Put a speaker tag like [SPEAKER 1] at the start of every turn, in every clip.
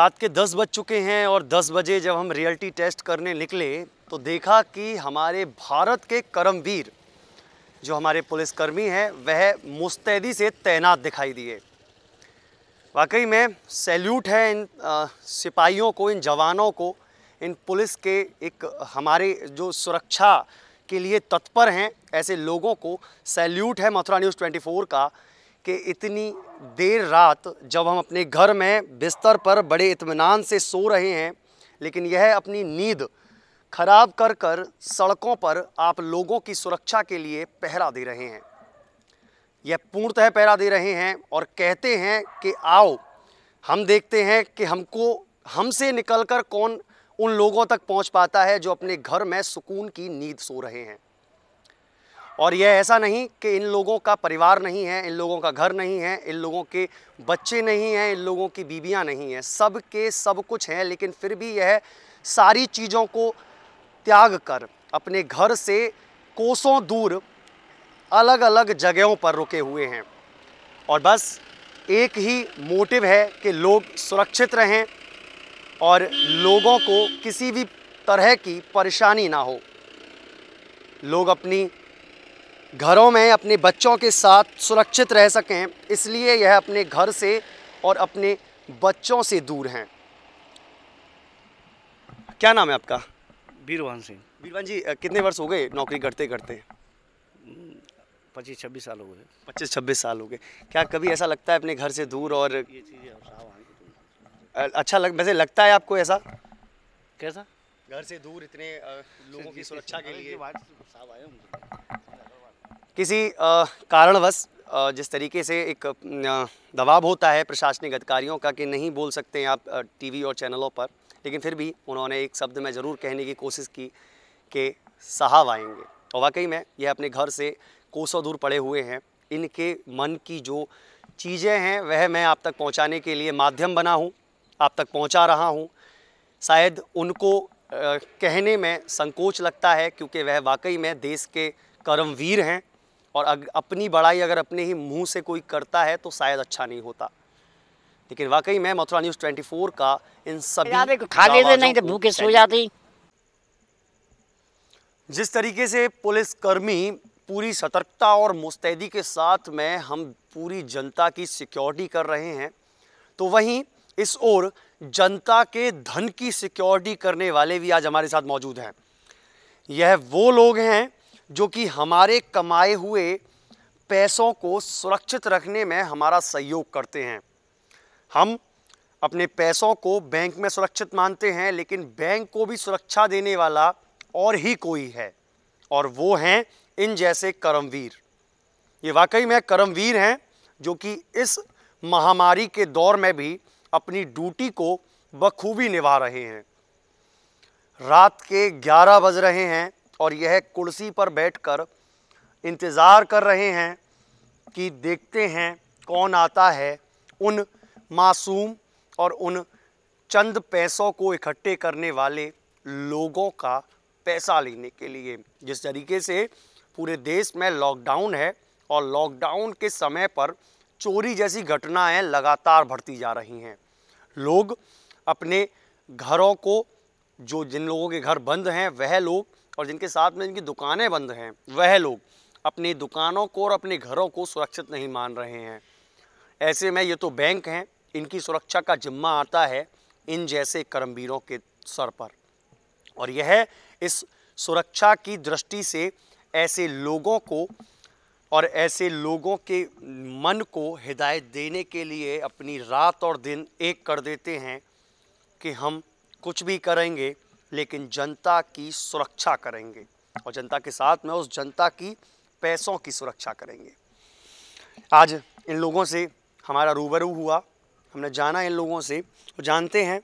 [SPEAKER 1] रात के 10 बज चुके हैं और 10 बजे जब हम रियलिटी टेस्ट करने निकले तो देखा कि हमारे भारत के करमवीर जो हमारे पुलिसकर्मी हैं वह मुस्तैदी से तैनात दिखाई दिए। वाकई में सैल्यूट है इन सिपाहियों को, इन जवानों को, इन पुलिस के एक हमारे जो सुरक्षा के लिए तत्पर हैं ऐसे लोगों को सैल्यूट है मथुरा न्यूज़ 24 का कि इतनी देर रात जब हम अपने घर में बिस्तर पर बड़े इत्मीनान से सो रहे हैं, लेकिन यह अपनी नींद खराब कर कर सड़कों पर आप लोगों की सुरक्षा के लिए पहरा दे रहे हैं। यह पूर्णतः पहरा दे रहे हैं और कहते हैं कि आओ हम देखते हैं कि हमसे निकलकर कौन उन लोगों तक पहुंच पाता है जो अपने घर में सुकून की नींद सो रहे हैं। और यह ऐसा नहीं कि इन लोगों का परिवार नहीं है, इन लोगों का घर नहीं है, इन लोगों के बच्चे नहीं हैं, इन लोगों की बीवियां नहीं हैं, सब के सब कुछ हैं, लेकिन फिर भी यह सारी चीज़ों को त्याग कर अपने घर से कोसों दूर अलग अलग जगहों पर रुके हुए हैं। और बस एक ही मोटिव है कि लोग सुरक्षित रहें और लोगों को किसी भी तरह की परेशानी ना हो, लोग अपनी घरों में अपने बच्चों के साथ सुरक्षित रह सकें, इसलिए यह अपने घर से और अपने बच्चों से दूर हैं। क्या नाम है आपका?
[SPEAKER 2] बीरवान सिंह।
[SPEAKER 1] बीरवान जी, कितने वर्ष हो गए नौकरी करते करते?
[SPEAKER 2] 25-26 साल हो गए।
[SPEAKER 1] 25-26 साल हो गए। क्या कभी ऐसा लगता है अपने घर से दूर और
[SPEAKER 2] ये चीज़ें
[SPEAKER 1] अच्छा वैसे लगता है आपको ऐसा?
[SPEAKER 2] कैसा?
[SPEAKER 1] घर से दूर इतने लोगों की सुरक्षा के लिए
[SPEAKER 2] किसी
[SPEAKER 1] किसी कारणवश जिस तरीके से एक दबाव होता है प्रशासनिक अधिकारियों का कि नहीं बोल सकते हैं आप टीवी और चैनलों पर, लेकिन फिर भी उन्होंने एक शब्द में ज़रूर कहने की कोशिश की कि साहब आएंगे। और वाकई में यह अपने घर से कोसों दूर पड़े हुए हैं। इनके मन की जो चीज़ें हैं वह मैं आप तक पहुंचाने के लिए माध्यम बना हूं, आप तक पहुंचा रहा हूं। शायद उनको कहने में संकोच लगता है क्योंकि वह वाकई में देश के कर्मवीर हैं और अपनी बड़ाई अगर अपने ही मुंह से कोई करता है तो शायद अच्छा नहीं होता। लेकिन वाकई में मथुरा न्यूज़ 24 का इन सभी
[SPEAKER 3] खा लेते नहीं तो भूखे सो जाते।
[SPEAKER 1] जिस तरीके से पुलिसकर्मी पूरी सतर्कता और मुस्तैदी के साथ में हम पूरी जनता की सिक्योरिटी कर रहे हैं, तो वहीं इस ओर जनता के धन की सिक्योरिटी करने वाले भी आज हमारे साथ मौजूद हैं। यह वो लोग हैं जो कि हमारे कमाए हुए पैसों को सुरक्षित रखने में हमारा सहयोग करते हैं। हम अपने पैसों को बैंक में सुरक्षित मानते हैं, लेकिन बैंक को भी सुरक्षा देने वाला और ही कोई है, और वो हैं इन जैसे कर्मवीर। ये वाकई में कर्मवीर हैं जो कि इस महामारी के दौर में भी अपनी ड्यूटी को बखूबी निभा रहे हैं। रात के 11 बज रहे हैं और यह कुर्सी पर बैठकर इंतज़ार कर रहे हैं कि देखते हैं कौन आता है उन मासूम और उन चंद पैसों को इकट्ठे करने वाले लोगों का पैसा लेने के लिए। जिस तरीके से पूरे देश में लॉकडाउन है और लॉकडाउन के समय पर चोरी जैसी घटनाएं लगातार बढ़ती जा रही हैं। लोग अपने घरों को, जिन लोगों के घर बंद हैं वह लोग, और जिनके साथ में जिनकी दुकानें बंद हैं वह लोग अपनी दुकानों को और अपने घरों को सुरक्षित नहीं मान रहे हैं। ऐसे में ये तो बैंक हैं, इनकी सुरक्षा का जिम्मा आता है इन जैसे कर्मवीरों के सर पर, और यह इस सुरक्षा की दृष्टि से ऐसे लोगों को और ऐसे लोगों के मन को हिदायत देने के लिए अपनी रात और दिन एक कर देते हैं कि हम कुछ भी करेंगे लेकिन जनता की सुरक्षा करेंगे, और जनता के साथ में उस जनता की पैसों की सुरक्षा करेंगे। आज इन लोगों से हमारा रूबरू हुआ, हमने जाना इन लोगों से, तो जानते हैं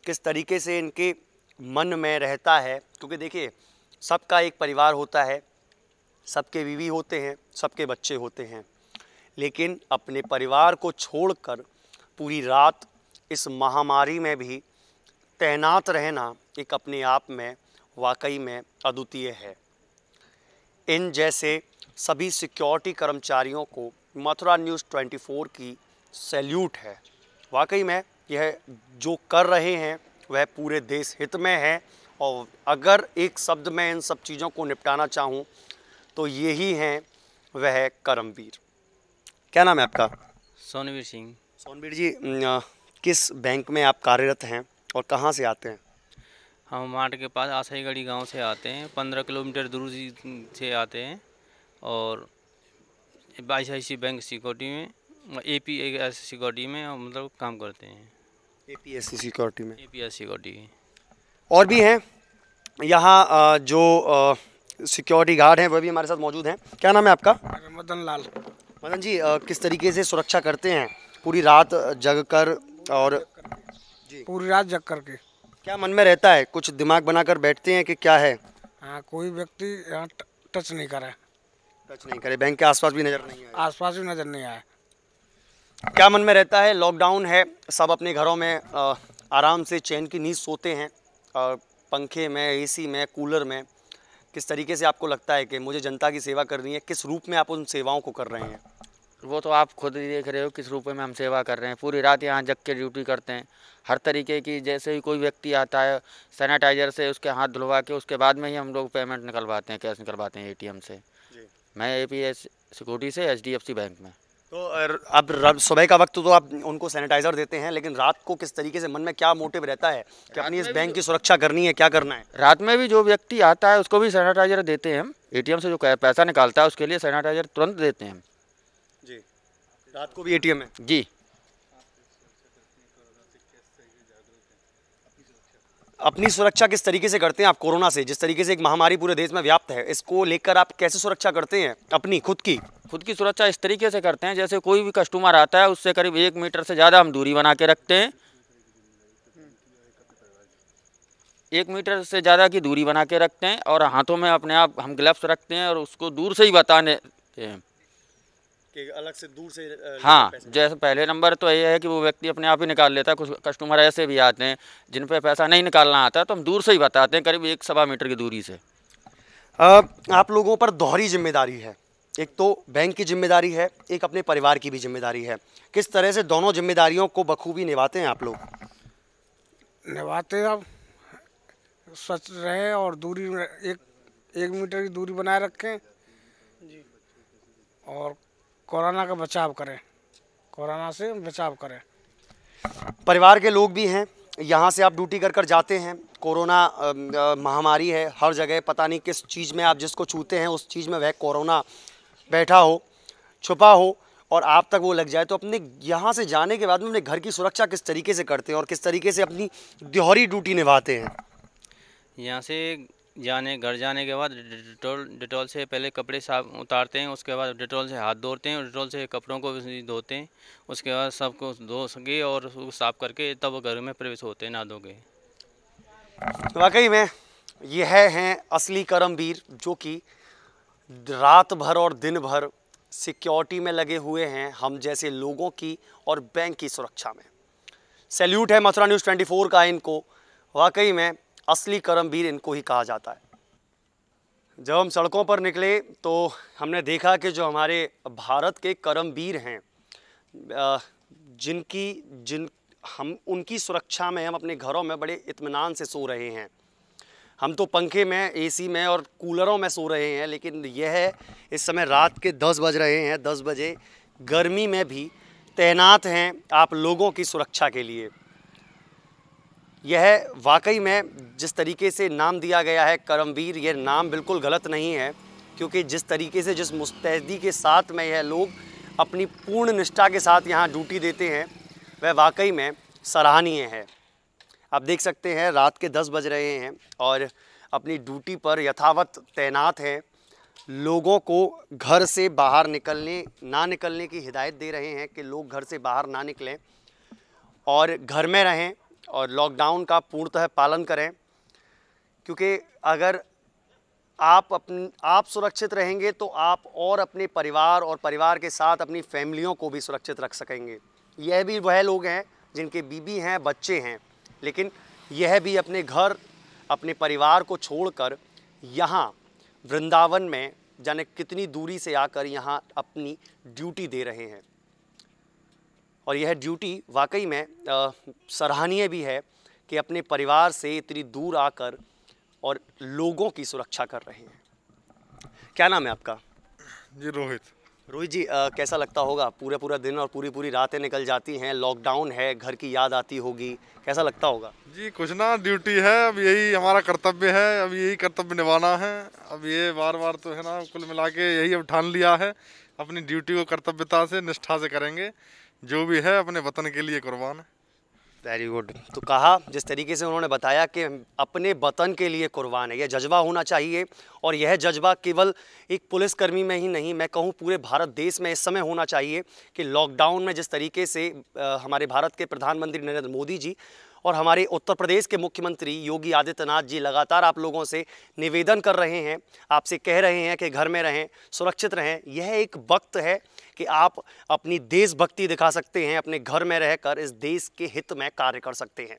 [SPEAKER 1] किस तरीके से इनके मन में रहता है। क्योंकि देखिए, सबका एक परिवार होता है, सबके बीवी होते हैं, सबके बच्चे होते हैं, लेकिन अपने परिवार को छोड़कर पूरी रात इस महामारी में भी तैनात रहना एक अपने आप में वाकई में अद्वितीय है। इन जैसे सभी सिक्योरिटी कर्मचारियों को मथुरा न्यूज़ 24 की सैल्यूट है। वाकई में यह जो कर रहे हैं वह पूरे देश हित में है। और अगर एक शब्द में इन सब चीज़ों को निपटाना चाहूँ तो यही हैं वह कर्मवीर। क्या नाम है आपका?
[SPEAKER 2] सोनवीर सिंह।
[SPEAKER 1] सोनवीर जी, किस बैंक में आप कार्यरत हैं और कहाँ से आते हैं?
[SPEAKER 2] हम मार्ट के पास आशाईगढ़ी गांव से आते हैं, 15 किलोमीटर दूर से आते हैं। और ICICI बैंक सिक्योरिटी में, APS सिक्योरिटी में मतलब काम करते हैं।
[SPEAKER 1] APS सिक्योरिटी में।
[SPEAKER 2] APS security.
[SPEAKER 1] और भी हैं यहाँ जो सिक्योरिटी गार्ड हैं वह भी हमारे साथ मौजूद हैं। क्या नाम है आपका?
[SPEAKER 4] मदन लाल।
[SPEAKER 1] मदन जी, किस तरीके से सुरक्षा करते हैं पूरी रात जग कर? और
[SPEAKER 4] पूरी रात जग करके।
[SPEAKER 1] क्या मन में रहता है? कुछ दिमाग बनाकर बैठते हैं कि क्या है?
[SPEAKER 4] हाँ, कोई व्यक्ति यहाँ टच नहीं करे।
[SPEAKER 1] टच नहीं करे। बैंक के आसपास भी नजर नहीं आए?
[SPEAKER 4] आसपास भी नजर नहीं आया।
[SPEAKER 1] क्या मन में रहता है? लॉकडाउन है, सब अपने घरों में आराम से चैन की नींद सोते हैं, पंखे में, AC में, कूलर में। किस तरीके से आपको लगता है कि मुझे जनता की सेवा करनी है? किस रूप में आप उन सेवाओं को कर रहे हैं?
[SPEAKER 3] वो तो आप खुद ही देख रहे हो किस रूप में हम सेवा कर रहे हैं। पूरी रात यहाँ जग के ड्यूटी करते हैं। हर तरीके की, जैसे ही कोई व्यक्ति आता है सैनिटाइजर से उसके हाथ धुलवा के उसके बाद में ही हम लोग पेमेंट निकलवाते हैं, कैश निकलवाते हैं ATM से। मैं APS सिक्योरिटी से HDFC बैंक में।
[SPEAKER 1] तो अब सुबह का वक्त तो आप उनको सैनिटाइजर देते हैं, लेकिन रात को किस तरीके से मन में क्या मोटिव रहता है कि अपनी इस बैंक की सुरक्षा करनी है, क्या करना है?
[SPEAKER 3] रात में भी जो व्यक्ति आता है उसको भी सैनिटाइजर देते हैं हम। ATM से जो पैसा निकालता है उसके लिए सैनिटाइजर तुरंत देते हैं
[SPEAKER 1] जी। रात को भी ATM है?
[SPEAKER 3] जी।
[SPEAKER 1] अपनी सुरक्षा किस तरीके से करते हैं आप कोरोना से? जिस तरीके से एक महामारी पूरे देश में व्याप्त है, इसको लेकर आप कैसे सुरक्षा करते हैं अपनी खुद की?
[SPEAKER 3] खुद की सुरक्षा इस तरीके से करते हैं, जैसे कोई भी कस्टमर आता है उससे करीब 1 मीटर से ज़्यादा हम दूरी बना के रखते हैं। 1 मीटर से ज़्यादा की दूरी बना के रखते हैं और हाथों में अपने आप हम ग्लव्स रखते हैं और उसको दूर से ही बताने हैं
[SPEAKER 1] कि अलग से दूर से
[SPEAKER 3] हाँ। जैसे पहले नंबर तो ये है कि वो व्यक्ति अपने आप ही निकाल लेता है। कुछ कस्टमर ऐसे भी आते हैं जिन पे पैसा नहीं निकालना आता, तो हम दूर से ही बताते हैं, करीब 1-1.25 मीटर की दूरी से।
[SPEAKER 1] आप लोगों पर दोहरी जिम्मेदारी है, एक तो बैंक की जिम्मेदारी है, एक अपने परिवार की भी जिम्मेदारी है। किस तरह से दोनों जिम्मेदारियों को बखूबी निभाते हैं आप लोग?
[SPEAKER 4] निभाते अब स्वच्छ रहे और दूरी में एक मीटर की दूरी बनाए रखें और कोरोना का बचाव करें, कोरोना से बचाव करें।
[SPEAKER 1] परिवार के लोग भी हैं, यहाँ से आप ड्यूटी कर कर जाते हैं। कोरोना महामारी है, हर जगह पता नहीं किस चीज़ में आप जिसको छूते हैं उस चीज़ में वह कोरोना बैठा हो, छुपा हो और आप तक वो लग जाए। तो अपने यहाँ से जाने के बाद में अपने घर की सुरक्षा किस तरीके से करते हैं और किस तरीके से अपनी दोहरी ड्यूटी निभाते हैं?
[SPEAKER 2] यहाँ से घर जाने के बाद डिटॉल से पहले कपड़े साफ उतारते हैं, उसके बाद डिटॉल से हाथ धोते हैं और डिटॉल से कपड़ों को भी धोते हैं। उसके बाद सबको धो सके और उसको साफ करके तब घर में प्रवेश होते हैं नहा धो के।
[SPEAKER 1] वाकई में यह हैं असली कर्मवीर जो कि रात भर और दिन भर सिक्योरिटी में लगे हुए हैं हम जैसे लोगों की और बैंक की सुरक्षा में। सैल्यूट है मथुरा न्यूज़ 24 का इनको। वाकई में असली कर्मवीर इनको ही कहा जाता है। जब हम सड़कों पर निकले तो हमने देखा कि जो हमारे भारत के कर्मवीर हैं, हम उनकी सुरक्षा में हम अपने घरों में बड़े इत्मीनान से सो रहे हैं। हम तो पंखे में, AC में और कूलरों में सो रहे हैं, लेकिन यह इस समय रात के 10 बज रहे हैं। 10 बजे गर्मी में भी तैनात हैं आप लोगों की सुरक्षा के लिए। यह वाकई में जिस तरीके से नाम दिया गया है कर्मवीर, यह नाम बिल्कुल गलत नहीं है, क्योंकि जिस तरीके से, जिस मुस्तैदी के साथ में यह लोग अपनी पूर्ण निष्ठा के साथ यहाँ ड्यूटी देते हैं वह वाकई में सराहनीय है। आप देख सकते हैं रात के 10 बज रहे हैं और अपनी ड्यूटी पर यथावत तैनात हैं। लोगों को घर से बाहर ना निकलने की हिदायत दे रहे हैं कि लोग घर से बाहर ना निकलें और घर में रहें और लॉकडाउन का पूर्णतः पालन करें, क्योंकि अगर आप सुरक्षित रहेंगे तो आप और अपने परिवार और परिवार के साथ अपनी फैमिलियों को भी सुरक्षित रख सकेंगे। यह भी वह लोग हैं जिनके बीवी हैं, बच्चे हैं, लेकिन यह भी अपने घर, अपने परिवार को छोड़कर यहाँ वृंदावन में जाने कितनी दूरी से आकर यहाँ अपनी ड्यूटी दे रहे हैं। और यह ड्यूटी वाकई में सराहनीय भी है कि अपने परिवार से इतनी दूर आकर और लोगों की सुरक्षा कर रहे हैं। क्या नाम है आपका?
[SPEAKER 5] जी रोहित।
[SPEAKER 1] रोहित जी, कैसा लगता होगा? पूरा दिन और पूरी रातें निकल जाती हैं, लॉकडाउन है, घर की याद आती होगी, कैसा लगता होगा?
[SPEAKER 5] जी कुछ ना, ड्यूटी है, अब यही हमारा कर्तव्य है, अब यही कर्तव्य निभाना है। अब ये बार तो है ना, कुल मिला के यही अब ठान लिया है, अपनी ड्यूटी को कर्तव्यता से निष्ठा से करेंगे, जो भी है अपने वतन के लिए कुर्बान है।
[SPEAKER 1] Very good. तो कहा जिस तरीके से उन्होंने बताया कि अपने वतन के लिए कुर्बान है, यह जज्बा होना चाहिए। और यह जज्बा केवल एक पुलिसकर्मी में ही नहीं, मैं कहूँ पूरे भारत देश में इस समय होना चाहिए कि लॉकडाउन में जिस तरीके से हमारे भारत के प्रधानमंत्री नरेंद्र मोदी जी और हमारे उत्तर प्रदेश के मुख्यमंत्री योगी आदित्यनाथ जी लगातार आप लोगों से निवेदन कर रहे हैं, आपसे कह रहे हैं कि घर में रहें, सुरक्षित रहें। यह एक वक्त है कि आप अपनी देशभक्ति दिखा सकते हैं, अपने घर में रहकर इस देश के हित में कार्य कर सकते हैं।